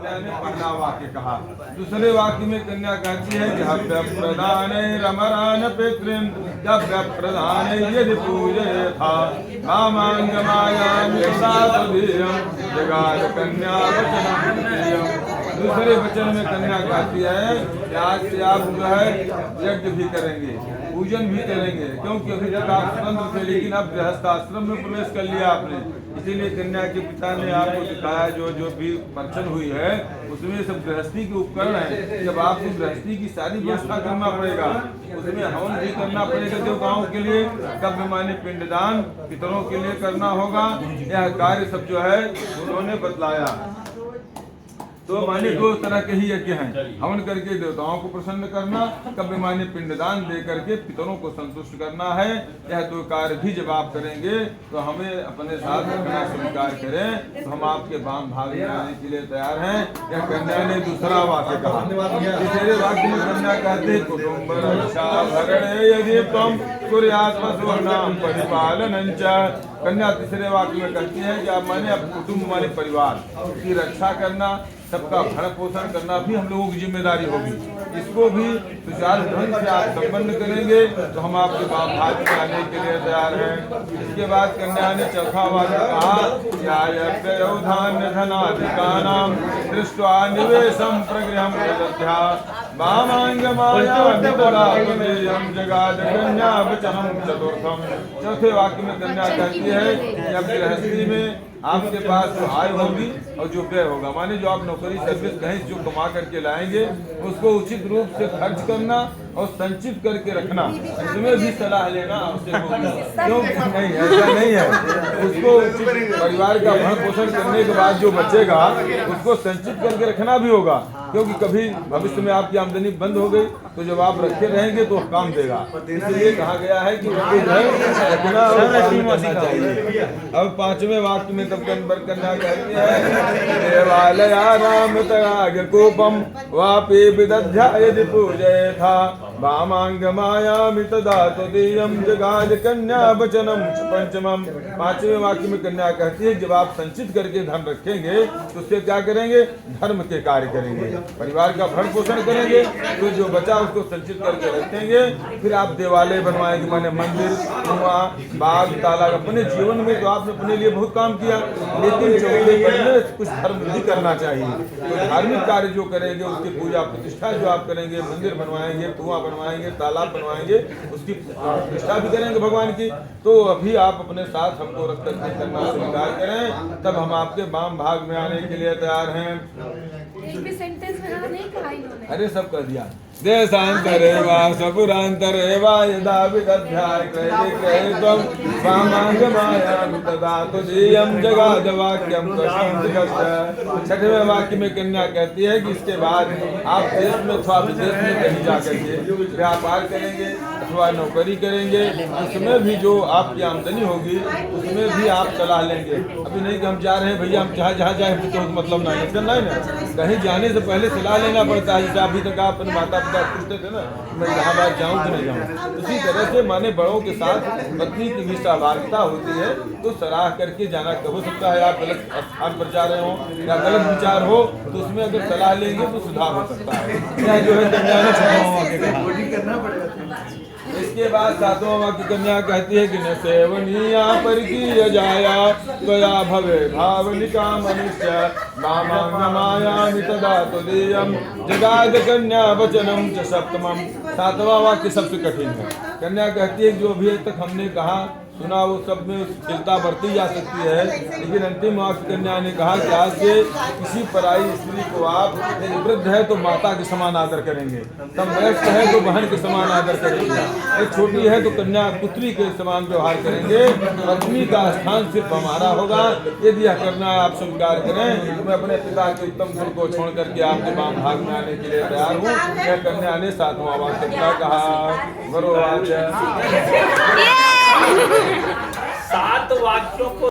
कन्या ने पहला वाक्य कहा। दूसरे वाक्य में कन्या कहती है कि हव्य प्रदान रमरान पितृन हव्य प्रदान यदि पूजयथा मामांगमायामि सातुदीयं जगाद कन्या वचनं प्रियम्। दूसरे वचन में कन्या कहती है कि आज से आप जो है यज्ञ भी करेंगे, पूजन भी करेंगे, क्योंकि अभी तक आप स्वतंत्र थे लेकिन अब गृहस्थ आश्रम में प्रवेश कर लिया आपने। इसीलिए कन्या के पिता ने आपको दिखाया जो भी परछन हुई है उसमें सब गृहस्थी के उपकरण है। जब आपको गृहस्थी की सारी व्यवस्था करना पड़ेगा, उसमें हवन भी करना पड़ेगा देवताओं के लिए, कब माने पिंडदान पितरों के लिए करना होगा। यह कार्य सब जो है उन्होंने बतलाया। तो माने दो तरह के ही यज्ञ हैं, हवन करके देवताओं को प्रसन्न करना, कब माने पिंडदान दे करके पितरों को संतुष्ट करना है। यह दो कार्य भी जब आप करेंगे तो हमें अपने साथ रखना स्वीकार करें तो हम आपके वाम भाग में आने के लिए तैयार हैं। यह कन्या ने दूसरा वाक्य कहा। तीसरे वाक्य में कन्या कहते कुटुम्ब रक्षा भरणे यदि त्वं कुर्यात् पशूनां परिपालनं च। कन्या तीसरे वाक्य में कहती है कि आप माने अब कुटुंब माने परिवार की रक्षा करना, सबका भरण पोषण करना भी हम लोगों की जिम्मेदारी होगी। इसको भी सुचारू ढंग से आप संपन्न करेंगे तो हम आपके वाम भाग में आने के लिए तैयार हैं। इसके बाद कन्या ने चौथा वाक्य कहा धान्य धनाधिकानां दृष्ट्वा निवेशं प्रगृहं प्रदध्या वामांगमायामि तदात्मनेयं जगाद कन्या वचनं चतुर्थम। चौथे वाक्य में कन्या कहती है कि अब गृहस्थी में आपके पास जो आय होगी और जो व्यय होगा, माने जो आप नौकरी सर्विस कहीं जो कमा करके लाएंगे उसको उचित रूप से खर्च करना और संचित करके रखना, इसमें भी सलाह लेना आवश्यक होगी। क्यों नहीं, ऐसा नहीं है, उसको उचित परिवार का भरण पोषण करने के बाद जो बचेगा उसको संचित करके रखना भी होगा, क्योंकि कभी भविष्य में आपकी आमदनी बंद हो गई तो जब आप रखे रहेंगे तो काम देगा। इसलिए कहा गया है कि रखना और रखना चाहिए। अब पांचवें वाक्य में तब कन्या कहती है देवालयानां तराग कोपम वापि विदध्या यदि पूजयथा वामांगमायामि तदा तदीयं जगाद कन्या वचनं पंचमम। पांचवें वाक्य में कन्या कहती है जब आप संचित करके धन रखेंगे तो उससे क्या करेंगे, धर्म के कार्य करेंगे, परिवार का भरण पोषण करेंगे, तो जो बचा उसको संचित करके रखेंगे। फिर आप देवालय बनवाएंगे, माने मंदिर, कुआं, बाग, तालाब। अपने जीवन में तो आपने अपने लिए बहुत काम किया, लेकिन चौथे में कुछ धर्म भी करना चाहिए। तो धार्मिक कार्य जो करेंगे उसकी पूजा प्रतिष्ठा जो आप करेंगे, मंदिर बनवाएंगे, कुआं बनवाएंगे, तालाब बनवाएंगे, उसकी प्रतिष्ठा भी करेंगे भगवान की, तो अभी आप अपने साथ हमको रक्तदान करना स्वीकार करें, तब हम आपके वाम भाग में आने के लिए तैयार हैं। एक भी सेंटेंस में नहीं कहा इन्होंने। अरे सब कर दिया। देशांतरे वा सपुरांतरे वा यदा विदध्याय क्रयित्वं वामांगमायामि तदा तदीयं जगाद वाक्यं प्रशंसितस्य। छठवें वाक्य में कन्या कहती है कि इसके बाद आप देश में अथवा विदेश में कहीं जाकर के व्यापार करेंगे अथवा नौकरी करेंगे, उसमें भी जो आपकी आमदनी होगी उसमें भी आप सलाह लेंगे। अभी नहीं कि हम जा रहे हैं भैया, हम जहाँ जाए तो मतलब नहीं है ना, कहीं जाने से पहले सलाह लेना पड़ता है। जैसे अभी तक आप अपने माता पिता पूछते थे ना मैं इलाहाबाद जाऊँ कि नहीं जाऊँ, उसी तरह से माने बड़ों के साथ पत्नी की भी सहभागिता होती है, तो सलाह करके जाना। हो सकता है आप गलत स्थान पर जा रहे हो या गलत विचार हो, तो उसमें अगर सलाह लेंगे तो सुधार हो सकता है। यह जो है कन्या ने इसके बाद सातवां वाक्य कन्या कहती है कि न सेवनीया परिकीय जाया त्वया भवे भावनिका मनुष्य मामांगमायामि तदा तदीयं जगाद कन्या वचनं च सप्तमम। सातवां वाक्य सबसे कठिन है। कन्या कहती है जो अभी तक हमने कहा सुना वो सब में स्थिरता बरती जा सकती है, लेकिन अंतिम वाक्य कन्या ने कहा कि आज से किसी पराई स्त्री को आप वृद्ध है तो माता के समान आदर करेंगे, समवयस्क है तो बहन के समान आदर करेंगे, एक छोटी है तो कन्या पुत्री के समान व्यवहार करेंगे। पत्नी का स्थान सिर्फ हमारा होगा। यदि यह करना आप स्वीकार करें तो मैं अपने पिता के उत्तम गुण को छोड़ करके आपके वाम भाग में आने के लिए तैयार हूँ। यह कन्या ने सातवां वाक्य कहा। 7 वाक्यों को